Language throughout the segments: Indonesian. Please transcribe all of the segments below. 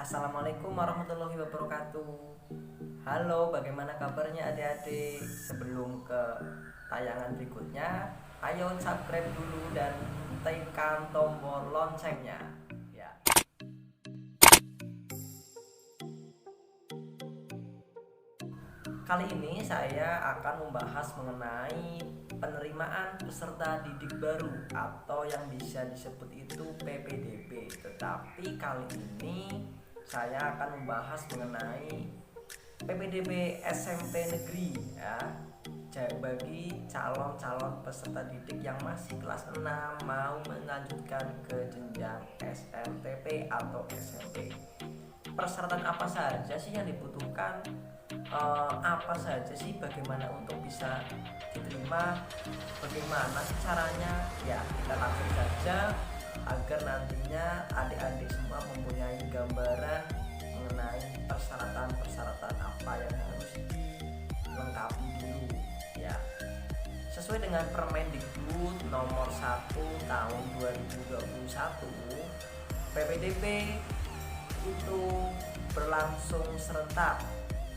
Assalamualaikum warahmatullahi wabarakatuh. Halo, bagaimana kabarnya adik-adik? Sebelum ke tayangan berikutnya, ayo subscribe dulu dan tekan tombol loncengnya. Ya. Kali ini saya akan membahas mengenai penerimaan peserta didik baru atau yang bisa disebut itu PPDB. Tetapi kali ini saya akan membahas mengenai PPDB SMP negeri ya. Bagi calon-calon peserta didik yang masih kelas 6 mau melanjutkan ke jenjang SMTP atau SMP. Persyaratan apa saja sih yang dibutuhkan? Apa saja sih, bagaimana untuk bisa diterima, bagaimana sih caranya? Ya, kita langsung saja agar nantinya adik-adik semua mempunyai gambaran mengenai persyaratan-persyaratan apa yang harus dilengkapi dulu ya. Sesuai dengan Permendikbud nomor 1 tahun 2021, PPDB itu berlangsung serentak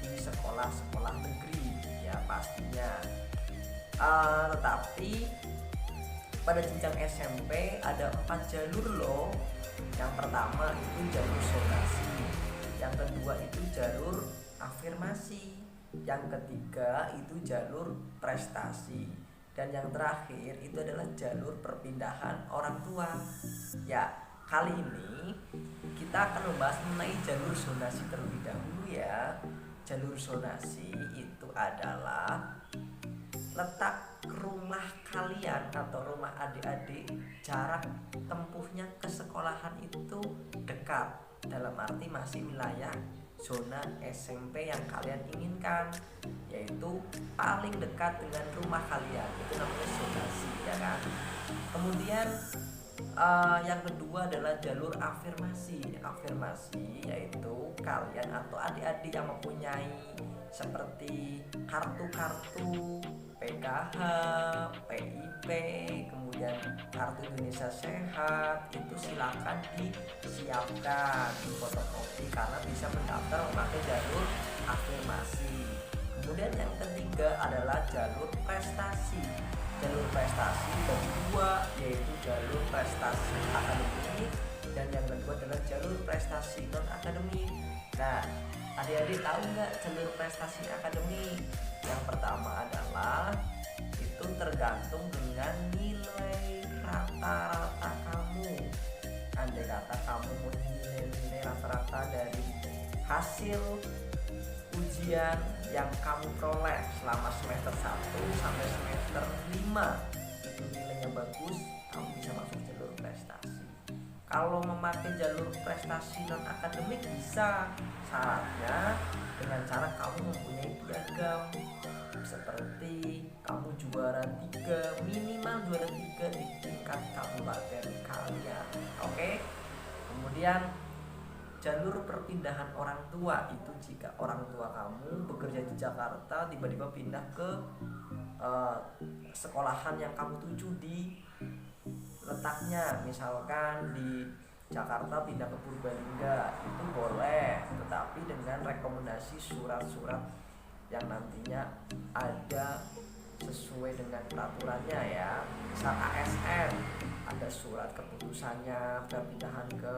di sekolah-sekolah negeri ya pastinya. Tetapi pada jenjang SMP ada 4 jalur loh. Yang pertama itu jalur zonasi, yang kedua itu jalur afirmasi, yang ketiga itu jalur prestasi, dan yang terakhir itu adalah jalur perpindahan orang tua. Ya, kali ini kita akan membahas mengenai jalur zonasi terlebih dahulu ya. Jalur zonasi itu adalah letak rumah kalian atau rumah adik-adik, jarak tempuhnya ke sekolahan itu dekat, dalam arti masih wilayah zona SMP yang kalian inginkan, yaitu paling dekat dengan rumah kalian, itu namanya zonasi ya kan. Kemudian yang kedua adalah jalur afirmasi. Afirmasi yaitu kalian atau adik-adik yang mempunyai seperti kartu-kartu PKH, PIP, kemudian kartu Indonesia Sehat, itu silakan disiapkan di fotokopi karena bisa mendaftar memakai jalur afirmasi. Kemudian yang ketiga adalah jalur prestasi. Jalur prestasi bagi dua, yaitu jalur prestasi akademik dan yang kedua adalah jalur prestasi non akademik. Nah, adik-adik tahu nggak jalur prestasi akademik? Yang pertama adalah itu tergantung dengan nilai rata-rata kamu. Andai kata kamu punya nilai rata-rata dari hasil ujian yang kamu peroleh selama semester 1 sampai semester 5, itu nilainya bagus, kamu bisa masuk jalur prestasi. Kalau memakai jalur prestasi non akademik bisa, syaratnya dengan cara kamu mempunyai piagam seperti kamu juara 3, minimal juara 3 di tingkat kabupaten kalian. Oke. Kemudian jalur perpindahan orang tua itu jika orang tua kamu bekerja di Jakarta tiba-tiba pindah ke sekolahan yang kamu tuju di letaknya, misalkan di Jakarta pindah ke Purbalingga, itu boleh, tetapi dengan rekomendasi surat-surat yang nantinya ada sesuai dengan peraturannya ya. Misal ASN, ada surat keputusannya perpindahan ke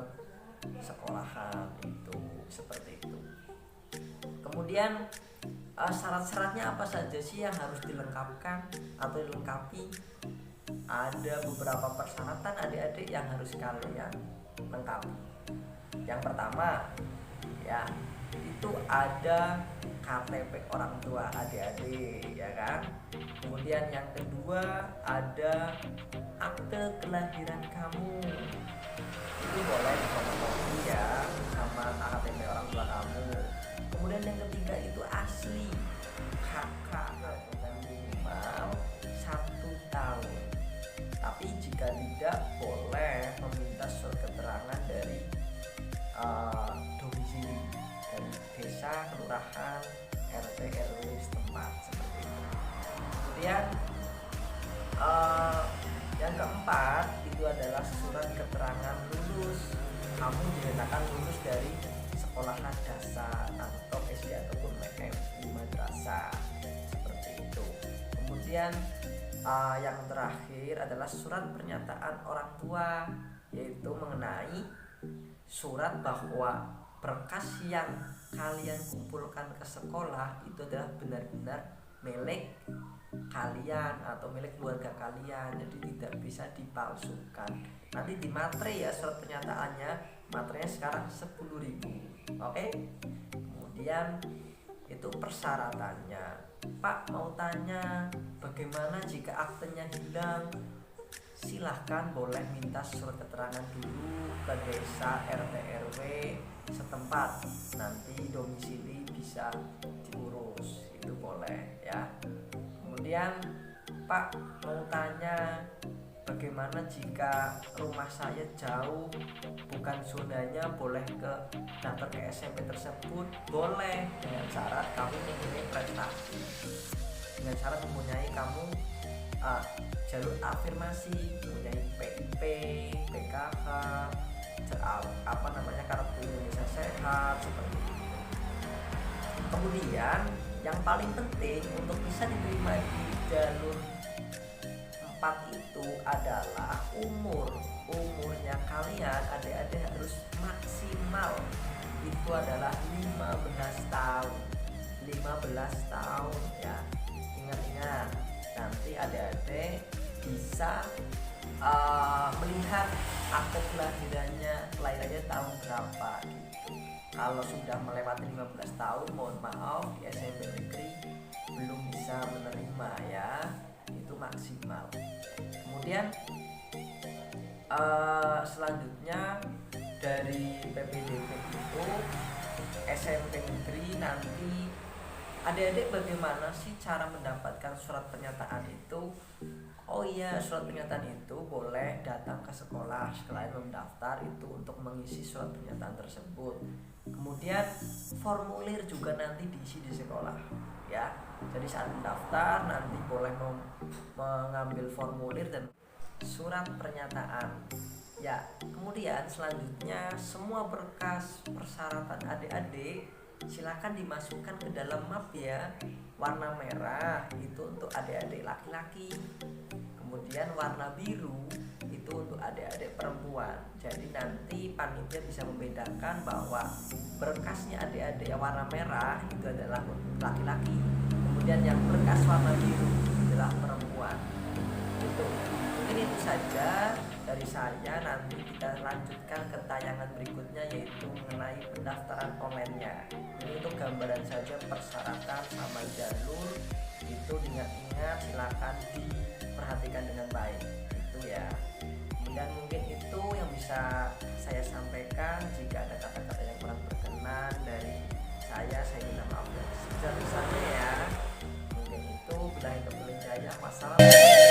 sekolahan, itu seperti itu. Kemudian syarat-syaratnya apa saja sih yang harus dilengkapkan atau dilengkapi? Ada beberapa persyaratan adik-adik yang harus kalian lengkapi. Yang pertama ya, itu ada KTP orang tua adik-adik ya kan. Kemudian yang kedua ada akte kelahiran kamu, itu boleh difotokopi ya sama KTP orang tua kamu. Kemudian yang ketiga itu asli kakak dengan minimal 1 tahun. Tapi jika tidak, boleh meminta surat keterangan dari domisili dari desa, kelurahan, RT RW setempat seperti itu. Kemudian yang keempat itu adalah surat keterangan lulus. Kamu dinyatakan lulus dari sekolah dasar atau SD ataupun MI madrasah seperti itu. Kemudian yang terakhir adalah surat pernyataan orang tua, yaitu mengenai surat bahwa berkas yang kalian kumpulkan ke sekolah itu adalah benar-benar milik kalian atau milik keluarga kalian, jadi tidak bisa dipalsukan. Nanti di materai ya surat pernyataannya, materainya sekarang 10.000. Oke. Kemudian itu persyaratannya. Pak mau tanya bagaimana jika aktenya hilang? Silahkan boleh minta surat keterangan dulu ke desa RT RW setempat, nanti domisili bisa diurus, itu boleh ya. Kemudian Pak mau tanya bagaimana jika rumah saya jauh, bukan zonanya, boleh daftar ke SMP tersebut? Boleh, dengan syarat kamu mempunyai prestasi, dengan syarat mempunyai kamu jalur afirmasi, mempunyai PIP, PKK, kartu Indonesia Sehat seperti itu. Kemudian yang paling penting untuk bisa diterima di jalur 4 itu adalah umurnya kalian adik-adik harus maksimal itu adalah 15 tahun ya. Ingat-ingat, nanti adik-adik bisa melihat akte kelahirannya tahun berapa gitu. Kalau sudah melewati 15 tahun, mohon maaf, di SMP negeri belum bisa menerima ya, itu maksimal. Kemudian selanjutnya dari PPDB itu SMP negeri, nanti adik-adik bagaimana sih cara mendapatkan surat pernyataan itu? Oh iya, surat pernyataan itu boleh datang ke sekolah selain mendaftar itu untuk mengisi surat pernyataan tersebut. Kemudian formulir juga nanti diisi di sekolah ya. Jadi saat mendaftar nanti boleh mengambil formulir dan surat pernyataan ya. Kemudian selanjutnya semua berkas persyaratan adik-adik silakan dimasukkan ke dalam map ya. Warna merah itu untuk adik-adik laki-laki, kemudian warna biru itu untuk adik-adik perempuan. Jadi nanti panitia bisa membedakan bahwa berkasnya adik-adik yang warna merah itu adalah untuk laki-laki, kemudian yang berkas warna biru adalah perempuan. Itu mungkin itu saja dari saya. Nanti kita lanjutkan ke tayangan berikutnya, yaitu mengenai pendaftaran online-nya. Ini untuk gambaran saja persyaratan sama jalur itu, diingat-ingat, silakan diperhatikan dengan baik itu ya. Kemudian mungkin itu yang bisa saya sampaikan. Jika ada kata-kata yang kurang berkenan dari saya minta maaf dan sebesar-besarnya ya. Mungkin itu, billahi taufiq wal hidayah. Wassalamualaikum.